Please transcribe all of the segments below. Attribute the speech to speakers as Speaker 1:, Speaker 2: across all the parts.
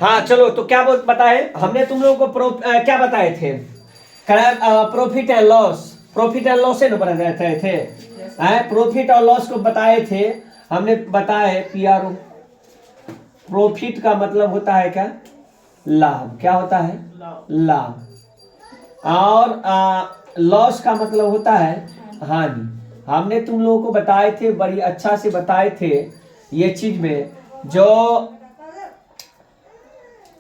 Speaker 1: हाँ चलो, तो क्या बताए हमने तुम लोगों को क्या बताए थे? Profit and loss, profit and loss से न बना रहे थे। प्रॉफिट और लॉस को बताए थे हमने, बताए पीआरओ। प्रॉफिट का मतलब होता है क्या? लाभ। क्या होता है? लाभ। और लॉस का मतलब होता है हानि। हमने तुम लोगों को बताए थे, बड़ी अच्छा से बताए थे ये चीज में, जो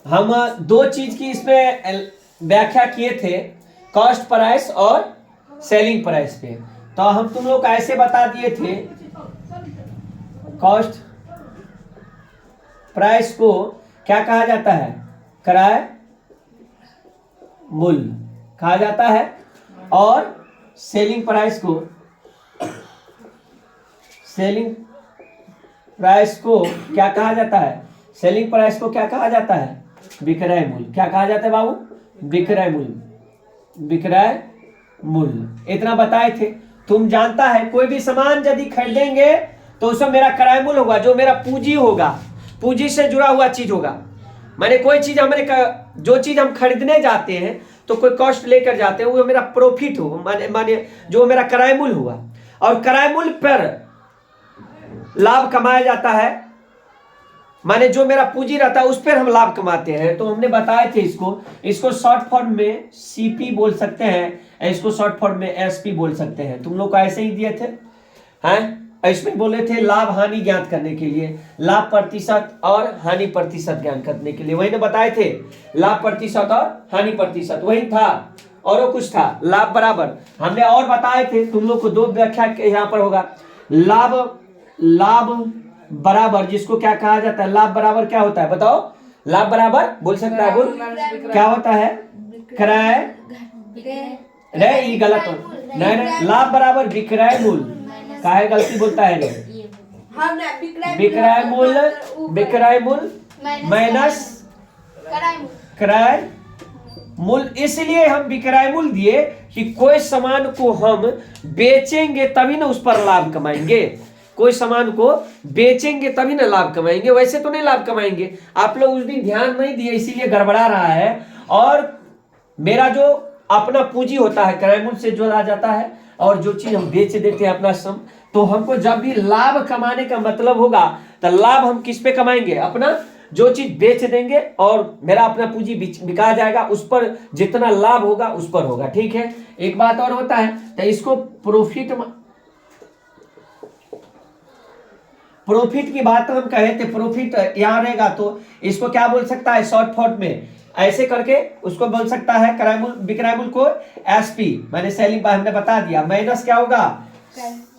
Speaker 1: हम दो चीज की इसमें व्याख्या किए थे, कॉस्ट प्राइस और सेलिंग प्राइस पे। तो हम तुम लोग को ऐसे बता दिए थे, कॉस्ट प्राइस को क्या कहा जाता है? क्रय मूल्य कहा जाता है। और सेलिंग प्राइस को, सेलिंग प्राइस को क्या कहा जाता है? सेलिंग प्राइस को क्या कहा जाता है? विक्रय मूल्य। क्या कहा जाता है बाबू? विक्रय मूल्य। विक्रय मूल्य। इतना बताए थे। तुम जानता है कोई भी सामान यदि खरीदेंगे तो उसमें मेरा क्रय मूल्य होगा, जो मेरा पूंजी होगा, पूंजी से जुड़ा हुआ चीज होगा। माने कोई चीज हमारे जो चीज हम खरीदने जाते हैं तो कोई कॉस्ट लेकर जाते हैं, वो मेरा प्रॉफिट हो, माने जो मेरा क्रय मूल्य हुआ। और क्रय मूल्य पर लाभ कमाया जाता है, माने जो मेरा पूंजी रहता है उस पर हम लाभ कमाते हैं। तो हमने बताए थे इसको शॉर्ट फॉर्म में सीपी बोल सकते हैं, इसको शॉर्ट फॉर्म में एसपी बोल सकते हैं। तुम लोग को ऐसे ही दिए थे। हैं इसमें बोले थे लाभ हानि ज्ञात करने के लिए, लाभ प्रतिशत और हानि प्रतिशत ज्ञात करने के लिए। वही ना बताए थे, लाभ प्रतिशत और हानि प्रतिशत, वही था। और वो कुछ था, लाभ बराबर। हमने और बताए थे तुम लोग को, दो व्याख्या यहाँ पर होगा। लाभ बराबर जिसको क्या कहा जाता है? लाभ बराबर क्या होता है बताओ? लाभ बराबर बोल सकता है, बोल क्या होता है? क्रय, रे ये गलत हो, नहीं, लाभ बराबर विक्रय मूल्य। काहे गलती बोलता है रे? विक्रय मूल्य, विक्रय मूल्य माइनस क्रय मूल्य। इसलिए हम विक्रय मूल्य दिए कि कोई सामान को हम बेचेंगे तभी ना उस पर लाभ कमाएंगे। कोई सामान को बेचेंगे तभी ना लाभ कमाएंगे, वैसे तो नहीं लाभ कमाएंगे। आप लोग उस दिन ध्यान नहीं दिए, इसीलिए गड़बड़ा रहा है। और मेरा जो अपना पूंजी होता है क्रय मूल्य से जोड़ा जाता है, और जो चीज हम बेच देते हैं अपना श्रम, तो हमको जब भी लाभ कमाने का मतलब होगा तो लाभ हम किस पे कमाएंगे? अपना जो चीज बेच देंगे और मेरा अपना पूंजी बिका जाएगा, उस पर जितना लाभ होगा उस पर होगा। ठीक है। एक बात और होता है, तो इसको प्रॉफिट की बात हम कहे थे, प्रॉफिट यहां रहेगा तो इसको क्या बोल सकता है? शॉर्ट फॉर्म में ऐसे करके उसको बोल सकता है क्रय मूल्य, विक्रय मूल्य को एसपी मैंने सेलिंग हमने बता दिया, माइनस क्या होगा?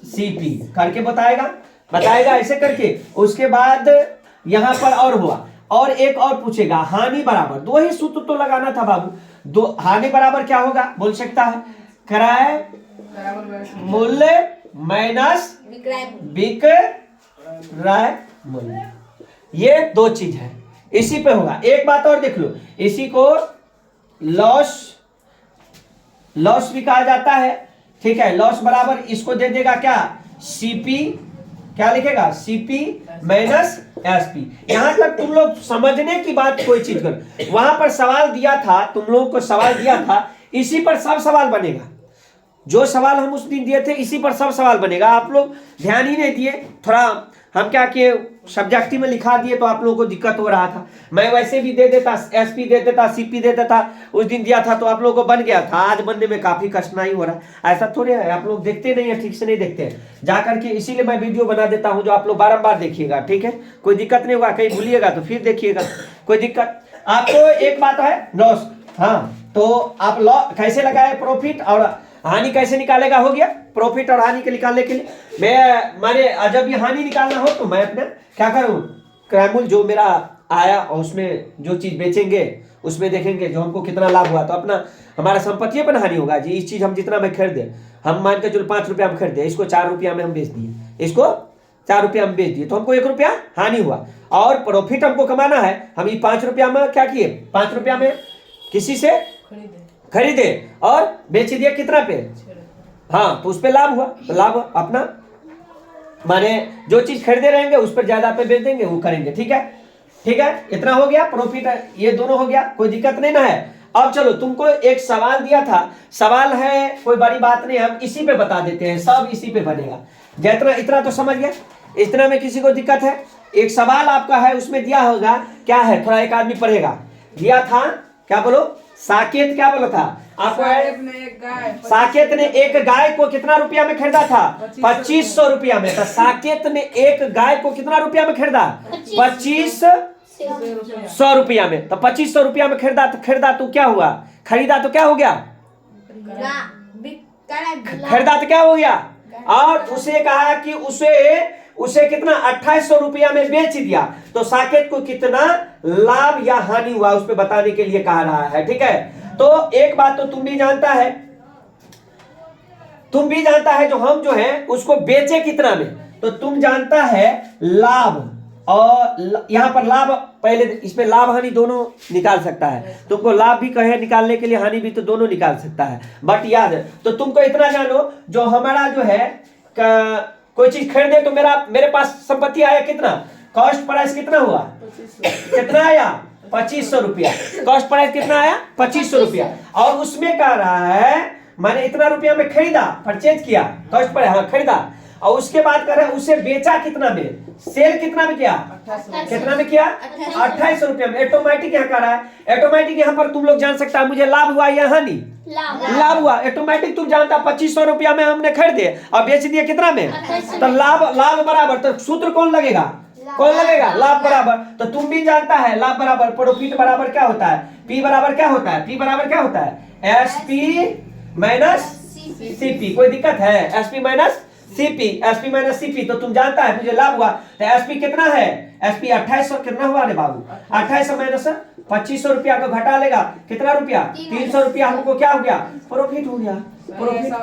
Speaker 1: सीपी करके बताएगा ऐसे करके। उसके बाद यहां पर और हुआ, और एक और पूछेगा, हानि बराबर। दो ही सूत्र तो लगाना था बाबू। दो हानि बराबर क्या होगा बोल सकता है? क्रय मूल्य माइनस विक्रय मूल्य। ये दो चीज है, इसी पे होगा। एक बात और देख लो, इसी को लॉस भी कहा जाता है। ठीक है। लॉस बराबर इसको दे देगा क्या? सीपी। क्या लिखेगा? CP minus SP. यहां तक तुम लोग समझने की बात कोई चीज करो। वहां पर सवाल दिया था, तुम लोगों को सवाल दिया था, इसी पर सब सवाल बनेगा। जो सवाल हम उस दिन दिए थे इसी पर सब सवाल बनेगा। आप लोग ध्यान ही नहीं दिए। थोड़ा हम क्या किए, सब्जेक्टिव में लिखा दिए तो आप लोगों को दिक्कत हो रहा था। मैं वैसे भी दे देता, एसपी दे देता, सीपी दे देता, उस दिन दिया था तो आप लोगों को बन गया था। आज बनने में काफी कठिनाई हो रहा है। ऐसा थोड़े है, आप लोग देखते नहीं है, ठीक से नहीं देखते हैं जा करके। इसीलिए मैं वीडियो बना देता हूं जो आप लोग बारंबार देखिएगा। ठीक है। कोई दिक्कत नहीं होगा, कहीं भूलिएगा तो फिर देखिएगा, कोई दिक्कत आपको। एक बात है लॉस, हाँ, तो आप कैसे लगाए प्रॉफिट और हानि कैसे निकालेगा? हो गया। प्रॉफिट और हानि के निकालने के लिए मैं माने जब ये हानि निकालना हो तो मैं अपने क्या करूं? क्रय मूल्य जो मेरा आया और उसमें जो चीज बेचेंगे उसमें देखेंगे जो हमको कितना लाभ हुआ, तो अपना हमारा संपत्ति पर हानि होगा जी। इस चीज हम जितना में खरीदे, हम मान के चलो 5 रुपया हम खरीदे, इसको 4 रुपया में हम बेच दिए, इसको 4 रुपया में बेच दिए, तो हमको 1 रुपया हानि हुआ। और प्रॉफिट हमको कमाना है, हम ये 5 रुपया में क्या किए? 5 रुपया में किसी से खरीदे और बेच दिया कितना पे? हाँ, तो उस पे लाभ हुआ। तो लाभ अपना माने जो चीज खरीदे रहेंगे उस पर ज्यादा पे बेच देंगे, वो करेंगे। ठीक है। ठीक है, इतना हो गया प्रॉफिट, ये दोनों हो गया, कोई दिक्कत नहीं ना है। अब चलो तुमको एक सवाल दिया था, सवाल है कोई बड़ी बात नहीं, हम इसी पे बता देते हैं, सब इसी पे बनेगा। जितना इतना तो समझ गया, इतना में किसी को दिक्कत है? एक सवाल आपका है, उसमें दिया होगा क्या है, थोड़ा एक आदमी पढ़ेगा, दिया था क्या बोलो, साकेत क्या बोला था आपको? साकेत ने एक गाय को कितना रुपया में खरीदा था? 2500 रुपया में। तो साकेत ने एक गाय को कितना रुपया में खरीदा? 2500 रुपया में। तो 2500 रुपया में खरीदा तो क्या हुआ? खरीदा तो क्या हो गया? खरीदा तो क्या हो गया? और उसे कहा कि उसे कितना 2800 रुपया में बेच दिया। तो साकेत को कितना लाभ या हानि हुआ उस पर बताने के लिए कहा रहा है। ठीक है, तो एक बात तो तुम भी जानता है जो हम जो है उसको बेचे कितना में, तो तुम जानता है लाभ, और यहां पर लाभ पहले, इसमें लाभ हानि दोनों निकाल सकता है। तुमको लाभ भी कहे निकालने के लिए, हानि भी तो दोनों निकाल सकता है। बट याद है तो तुमको इतना जानो, जो हमारा जो है कोई चीज खरीदे तो मेरे पास संपत्ति आया कितना, कॉस्ट प्राइस कितना हुआ, कितना आया 2500 रुपया। कॉस्ट प्राइस कितना आया 2500 रुपया। और उसमें कह रहा है मैंने इतना रुपया में खरीदा, परचेज किया, कॉस्ट प्राइस हाँ खरीदा, और उसके बाद कह रहे हैं उसे बेचा कितना में, सेल कितना में किया, कितना में किया 2800 रुपया में। ऑटोमेटिक यहाँ कह रहा है, ऑटोमेटिक यहाँ पर तुम लोग जान सकता है मुझे लाभ हुआ या हानि, लाभ हुआ। ऑटोमेटिक तुम जानता 2500 रुपया में हमने खरीदे और बेच दिए कितना में, तो लाभ बराबर, तो सूत्र कौन लगेगा, लाभ बराबर। तो तुम भी जानता है लाभ बराबर प्रॉफिट बराबर क्या होता है, पी बराबर क्या होता है, पी बराबर क्या होता है, एसपी माइनस सीपी। कोई दिक्कत है, एसपी माइनस सीपी। तो तुम जानता है मुझे लाभ हुआ, तो एसपी कितना है, एसपी 2800 कितना हुआ रे बाबू, 2800 माइनस 2500 रुपया को घटा लेगा कितना रुपया, 300 रुपया, हमको क्या हो गया, प्रॉफिट हो गया, प्रॉफिट।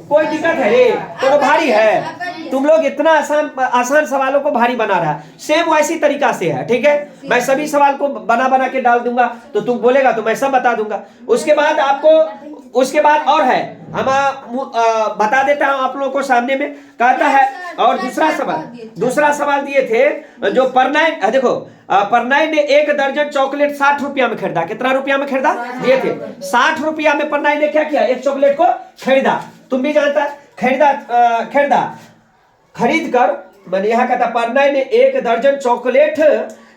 Speaker 1: कोई दिक्कत है रे, तो भारी है, तुम लोग इतना आसान सवालों को भारी बना रहा है। सेम वैसी तरीका से है, ठीक है, मैं सभी सवाल को बना के डाल दूंगा, तो तुम बोलेगा तो मैं सब बता दूंगा। उसके बाद और है, हम बता देता हूं आप लोगों को सामने में, कहता है। और दूसरा सवाल दिए थे जो परनाई, देखो परनाई ने 1 दर्जन चॉकलेट 60 रुपया में खरीदा। कितना रुपया में खरीदा दिए थे, 60 रुपया में परनाई ने क्या किया, एक चॉकलेट को खरीदा। तुम भी जानता है खरीद कर, मैंने यहाँ कहता परनाई ने 1 दर्जन चॉकलेट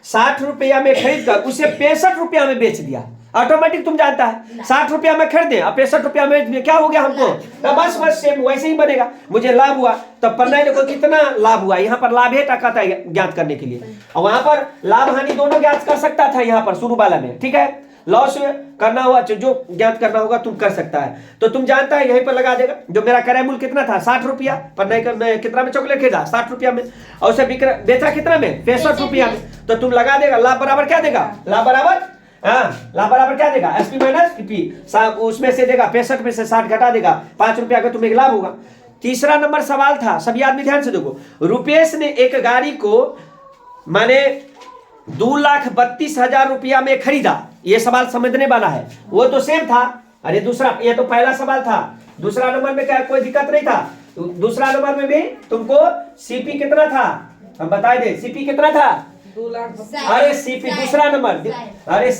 Speaker 1: 60 रुपया में खरीद कर उसे 65 रुपया में बेच दिया। ऑटोमेटिक तुम जानता है 60 रुपया में खरीदे और 65 रुपया में क्या हो गया हमको, तो बस सेम वैसे ही बनेगा। मुझे लाभ हुआ तो परनाई को कितना लाभ हुआ, यहाँ पर लाभ है टाका था ज्ञात करने के लिए, और वहां पर लाभ हानि दोनों ज्ञात कर सकता था यहाँ पर शुरू वाला में। ठीक है, लॉस करना हुआ जो ज्ञात करना होगा तुम कर सकता है। तो तुम जानता है यहीं पर लगा देगा, जो मेरा क्रय मूल्य कितना था 60 रुपया, परनाई का मैं कितना में चॉकलेट खरीदा 60 रुपया में, और उसे बेचा कितना में 65 रुपया में। तो तुम लगा देगा लाभ बराबर क्या देगा, लाभ बराबर क्या देगा, एसपी माइनस पी, उसमें से देगा 65 में से 60 घटा देगा, 5 रुपया का तुम्हें लाभ होगा। तीसरा नंबर सवाल था, सभी आदमी ध्यान से देखो, रुपेश ने एक गाड़ी को माने 2,32,000 रुपया में खरीदा। ये सवाल समझने वाला है, वो तो सेम था। अरे दूसरा, ये तो पहला सवाल था, दूसरा नंबर में क्या कोई दिक्कत नहीं था। दूसरा नंबर में भी तुमको सीपी कितना था हम बता दे, सीपी कितना था, 2 लाख। अरे सीपी दूसरा नंबर, अरे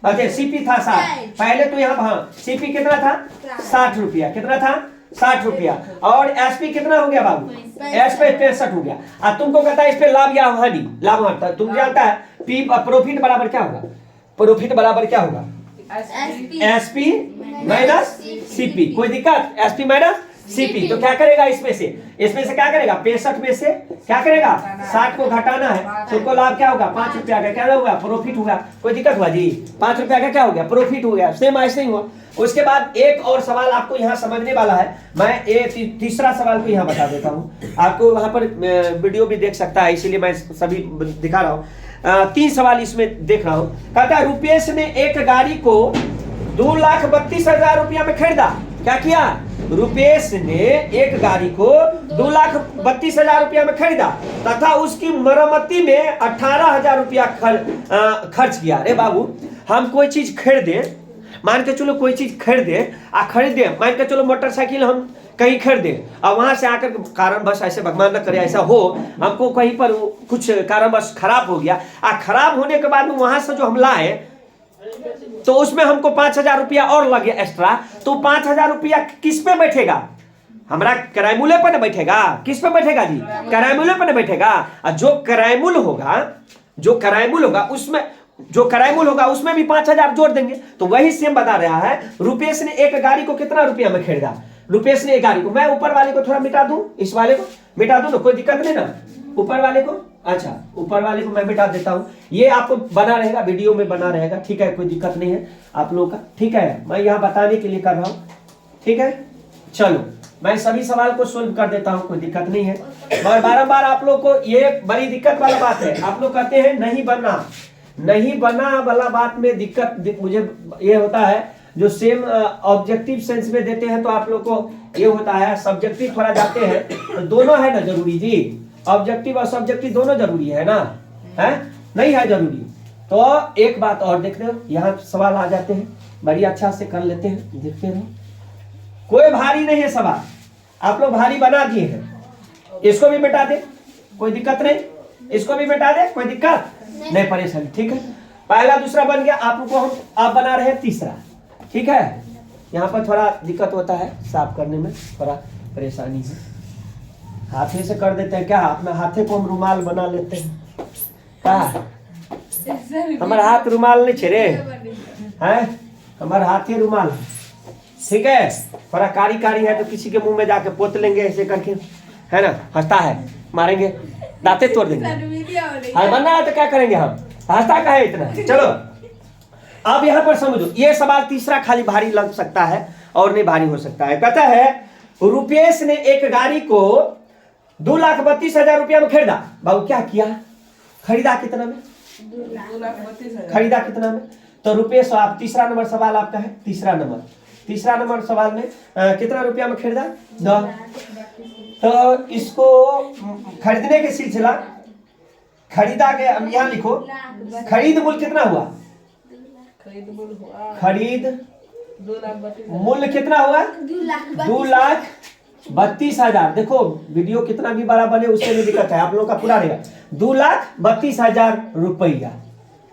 Speaker 1: अच्छा सीपी था 60, पहले तो यहाँ हाँ सीपी कितना था 60 रुपया, कितना था 60 रुपया, और एसपी कितना हो गया बाबू, एसपी 65 हो गया। अब तुमको कहता है इस पे लाभ या हानि, लाभ हानि तुम जानता है पी प्रॉफिट बराबर क्या होगा, प्रॉफिट बराबर क्या होगा, एसपी माइनस सीपी। कोई दिक्कत, एसपी माइनस सीपी। तो क्या करेगा इसमें से क्या करेगा, 65 में से क्या करेगा 60 को घटाना है, तुमको लाभ क्या होगा 5 रुपया का, क्या होगा प्रॉफिट होगा। कोई दिक्कत हुआ जी, 5 रुपया का क्या हो गया प्रॉफिट हो गया, सेम ऐसे ही हुआ। उसके बाद एक और सवाल आपको यहाँ समझने वाला है, मैं एक तीसरा सवाल को यहाँ बता देता हूँ, आपको वहां पर वीडियो भी देख सकता है, इसीलिए मैं सभी दिखा रहा हूँ। 3 सवाल इसमें देख रहा हूँ। कहता है रुपेश ने एक गाड़ी को 2,32,000 रुपया में खरीदा। क्या किया, रुपेश ने एक गाड़ी को 2,32,000 रुपया में खरीदा तथा उसकी मरम्मती में 18,000 रुपया खर्च किया। अरे बाबू, हम कोई चीज खरीदे, मान के चलो कोई चीज खरीदे मान के चलो मोटरसाइकिल हम कहीं खरीदे और वहां से आकर कारणवश, ऐसे भगवान न करे ऐसा हो, हमको कहीं पर कुछ कारणवश खराब हो गया, खराब होने के बाद में वहां से जो हम लाए तो उसमें हमको 5,000 रुपया और लगे एक्स्ट्रा, तो 5,000 रुपया किस पे बैठेगा? हमारा किराए मूल्य पर न बैठेगा। किस पे बैठेगा जी? किराए मूल्य पर न बैठेगा। और जो किराए मूल्य होगा उसमें भी 5,000 जोड़ देंगे। तो वही सेम बता रहा है। रुपेश ने एक गाड़ी को कितना रुपया में खरीदा? रुपेश ने एक गाड़ी को, मैं ऊपर वाले को थोड़ा मिटा दूं, इस वाले को मिटा दूं ना, कोई दिक्कत नहीं ना? ऊपर वाले को, अच्छा ऊपर वाले को मैं मिटा देता हूं, ये आपको बना रहेगा, वीडियो में बना रहेगा, ठीक है, कोई दिक्कत नहीं है आप लोगों का, ठीक है, मैं यहाँ बताने के लिए कर रहा हूँ, ठीक है। चलो मैं सभी सवाल को सोल्व कर देता हूँ, कोई दिक्कत नहीं है। और बारंबार आप लोग को ये बड़ी दिक्कत वाला बात है, आप लोग कहते हैं नहीं बना वाला बात में दिक्कत मुझे ये होता है, जो सेम ऑब्जेक्टिव सेंस में देते हैं तो आप लोग को ये होता है, सब्जेक्टिव थोड़ा जाते हैं तो दोनों है ना जरूरी जी, ऑब्जेक्टिव और सब्जेक्टिव दोनों जरूरी है ना, है नहीं है जरूरी? तो एक बात और देखते हो, यहाँ सवाल आ जाते हैं, बड़ी अच्छा से कर लेते हैं, देखते रहो, कोई भारी नहीं है सवाल, आप लोग भारी बना दिए हैं। इसको भी मिटा दे, कोई दिक्कत नहीं, इसको भी मिटा दे, कोई दिक्कत नहीं, परेशानी, ठीक है। पहला दूसरा बन गया, आप लोग को आप बना रहे हैं तीसरा, ठीक है। यहाँ पर थोड़ा दिक्कत होता है, साफ करने में थोड़ा परेशानी है, हाथे से कर देते हैं क्या, अपना हाथे को हम रुमाल बना लेते हैं क्या? हमारा हाथ रुमाल नहीं छेरे है, हमारा हाथे रुमाल, ठीक है। थोड़ा कारी है तो किसी के मुंह में जाके पोत लेंगे ऐसे करके, है ना, हंसता है, मारेंगे, दांते तोड़ देंगे, हाँ बनना है तो क्या करेंगे हम, हंसता का है इतना। चलो अब यहाँ पर समझो, ये सवाल तीसरा खाली भारी लग सकता है और नहीं भारी हो सकता है। कहता है रुपेश ने एक गाड़ी को 2,32,000 रुपया में खरीदा। बाबू क्या किया? खरीदा कितना में? 2,32,000। खरीदा कितना में? तो रुपेश, आप तीसरा नंबर सवाल आपका है, तीसरा नंबर सवाल में कितना रुपया में खरीदा? 10। तो इसको खरीदने के सिलसिला, खरीदा के यहाँ लिखो, खरीद मूल्य कितना हुआ? खरीद मूल्य कितना हुआ? 2,32,000। देखो वीडियो कितना भी बड़ा बने उससे नहीं दिक्कत है, आप लोगों का पूरा रहेगा। 2,32,000 रुपया,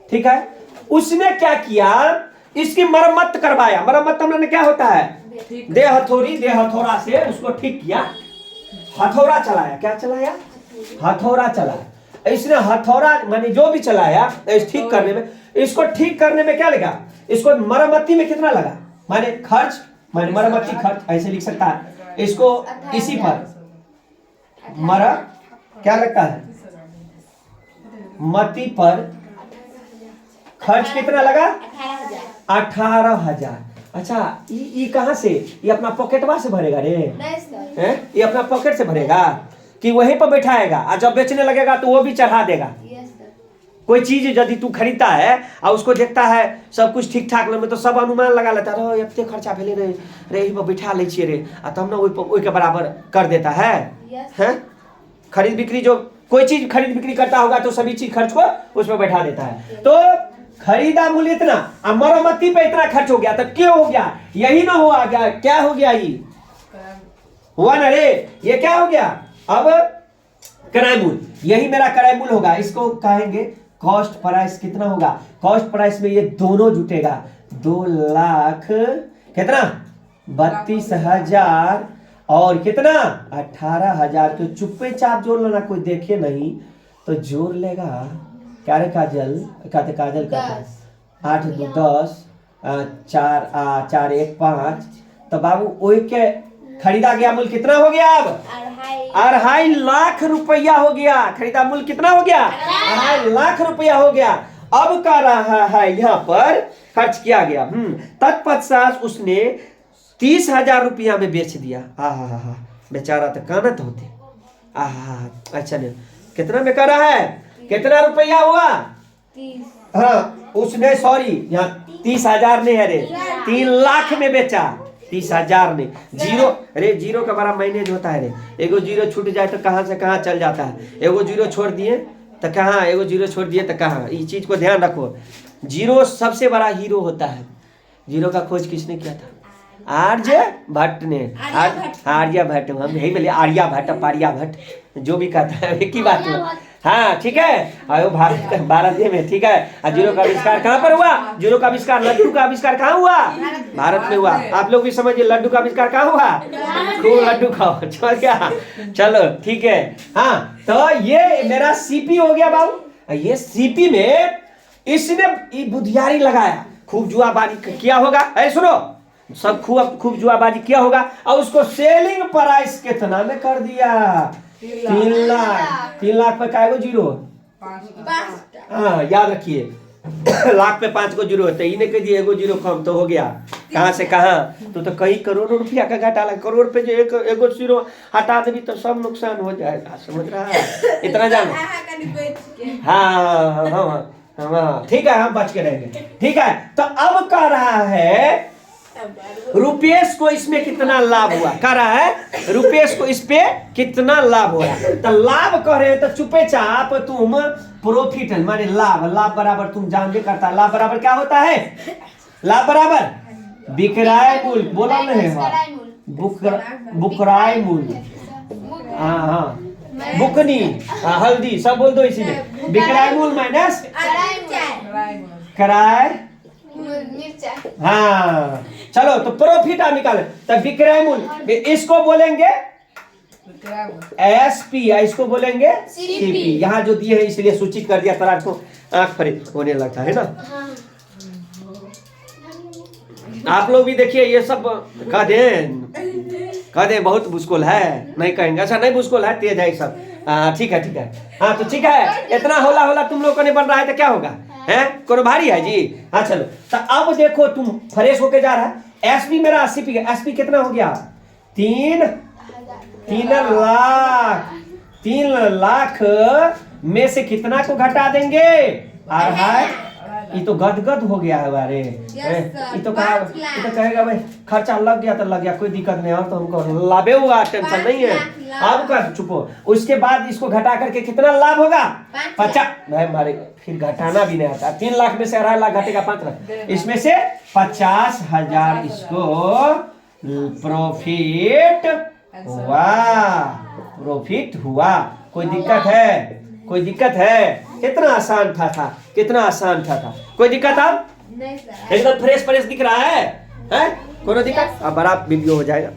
Speaker 1: ठीक है। उसने क्या किया? इसकी मरम्मत करवाया। मरम्मत हमने क्या होता है? दे हथौड़ा से उसको ठीक किया, हथौड़ा चलाया। क्या चलाया? हथौड़ा चलाया। इसने हथौड़ा माने जो भी चलाया ठीक करने में, इसको ठीक करने में क्या लगा? इसको मरम्मती में कितना लगा? माने खर्च, माने मरम्मती खर्च ऐसे लिख सकता है इसको। इसी पर क्या लगता है? मती पर खर्च कितना लगा? 18,000। अच्छा ये कहां से? ये अपना पॉकेटवा से भरेगा रे? हैं? ये अपना पॉकेट से भरेगा कि वहीं पर बैठाएगा और जब बेचने लगेगा तो वो भी चढ़ा देगा? कोई चीज यदि तू खरीदता है और उसको देखता है सब कुछ ठीक ठाक में, तो सब अनुमान लगा लेता है, इतने खर्चा भेले रे यही पर बैठा ले छिए रे, तब ना वही के बराबर कर देता है। हैं? खरीद बिक्री, जो कोई चीज खरीद बिक्री करता होगा तो सभी चीज खर्च को उसमें बैठा देता है। तो खरीदा मूल्य इतना और मरम्मती पे इतना खर्च हो गया, तो क्यों हो गया? यही ना हुआ गया, क्या हो गया? ये हुआ ना रे, ये क्या हो गया? अब किराए मूल्य, यही मेरा किराए मूल्य होगा, इसको कहेंगे कॉस्ट प्राइस। कितना होगा? कॉस्ट प्राइस में ये दोनों जुटेगा, 2,00,000 कितना? 32,000 और कितना? 18,000। तो चुप्पे चाप जोड़ लेना, कोई देखे नहीं तो जोड़ लेगा। क्या रे काजल? काजल का 8 2 10 4 1 5। तो बाबू ओए के खरीदा गया मूल्य कितना हो गया? अब 2.5 रुपया हो गया। खरीदा मूल्य कितना हो गया? 2.5 रुपया हो गया। अब कह रहा है यहाँ पर खर्च किया गया, तत्पश्चात उसने 30,000 रुपया में बेच दिया। हा बेचारा तो कानत होते। अच्छा नहीं, कितना में कह रहा है? कितना रुपया हुआ? 30। हाँ उसने, सॉरी यहाँ 30,000 नहीं है रे, 3,00,000 में बेचा। 30,000 ने जीरो, अरे जीरो का बड़ा मैनेज होता है रे। एगो जीरो छूट जाए तो कहाँ से कहाँ चल जाता है। एगो जीरो छोड़ दिए तो कहाँ, एगो जीरो छोड़ दिए तो कहाँ। इस चीज को ध्यान रखो, जीरो सबसे बड़ा हीरो होता है। जीरो का खोज किसने किया था? आर्य भट्ट ने, आर्यभट्ट, हम यही बोले आर्यभट्ट, पार्यभट्ट, जो भी कहता है एक ही बात है। हाँ ठीक है, आयो भारत में, ठीक है। और जीरो का आविष्कार कहाँ पर हुआ? जीरो का आविष्कार, लड्डू का आविष्कार कहाँ हुआ? भारत में हुआ। आप लोग भी समझिए, लड्डू का आविष्कार कहाँ हुआ? खूब लड्डू खाओ, चल क्या, चलो ठीक है। हाँ तो ये मेरा सीपी हो गया बाबू। ये सीपी में इसने बुधियारी लगाया, खूब जुआबाजी किया होगा। ऐ सुनो, सब खूब जुआबाजी किया होगा और उसको सेलिंग प्राइस कितना में कर दिया? 3 लाख। 3 लाख पे काय गो जीरो? हाँ याद रखिए, लाख पे 5 गो जीरो होते, इन्हें कह दिए एगो जीरो कम तो हो गया। कहाँ से कहाँ, तो कई करोड़ों रुपया का घाटा लगा। करोड़ पे जो एगो जीरो हटा देवी तो सब नुकसान हो जाएगा, समझ रहा है? इतना जानो। हाँ हाँ हाँ ठीक है, हम बच के रहेंगे, ठीक है। तो अब कह रहा है रुपेश को इसमें कितना लाभ हुआ, कह रहा है रुपेश को इस पे कितना लाभ हुआ। तो लाभ कह रहे हैं तो चुपे चाप तुम प्रॉफिट माने लाभ, लाभ बराबर तुम जानते करता है, लाभ बराबर क्या होता है? लाभ बराबर बिक्राय मूल्य, बोला नहीं बुकराय मूल्य, हाँ हाँ बुकनी, हल्दी, सब बोल दो इसी में। बिक्राय मूल्य माइनस कराय, हाँ चलो तो प्रॉफिट आप निकाले। तो विक्रय मूल्य इसको बोलेंगे एसपी, इसको बोलेंगे सीपी। यहाँ जो दिए है इसलिए सूचित कर दिया, तराज को आंख फरे होने लगता है ना। आप लोग भी देखिए, ये सब कह दें बहुत मुश्किल है, नहीं कहेंगे अच्छा नहीं मुश्किल है, तेज है सब। ठीक है ठीक है, हाँ तो ठीक है। इतना होला होला तुम लोगों ने बन रहा है तो क्या होगा, है कोनो भारी है जी। हाँ चलो, तो अब देखो तुम फ्रेश होके जा रहा है। एसपी मेरा 80 पी, एसपी कितना हो गया? 3 लाख। 3 लाख में से कितना को घटा देंगे? ये तो गदगद हो गया है बारे। ये तो कहेगा भाई खर्चा लग गया तो लग गया, कोई दिक्कत नहीं, और तो हमको लाभे हुआ, टेंशन नहीं है। अब का चुपो, उसके बाद इसको घटा करके कितना लाभ होगा? 50। हमारे फिर घटाना भी नहीं आता। 3 लाख में से 2.5 लाख घटेगा 5 लाख, इसमें से 50,000 इसको प्रॉफिट हुआ। प्रॉफिट हुआ, कोई दिक्कत है? कोई दिक्कत है? कितना आसान था, कितना आसान था। कोई दिक्कत अब? एकदम फ्रेश फ्रेश दिख रहा है, हैं? कोई दिक्कत? अब बड़ा वीडियो हो जाएगा।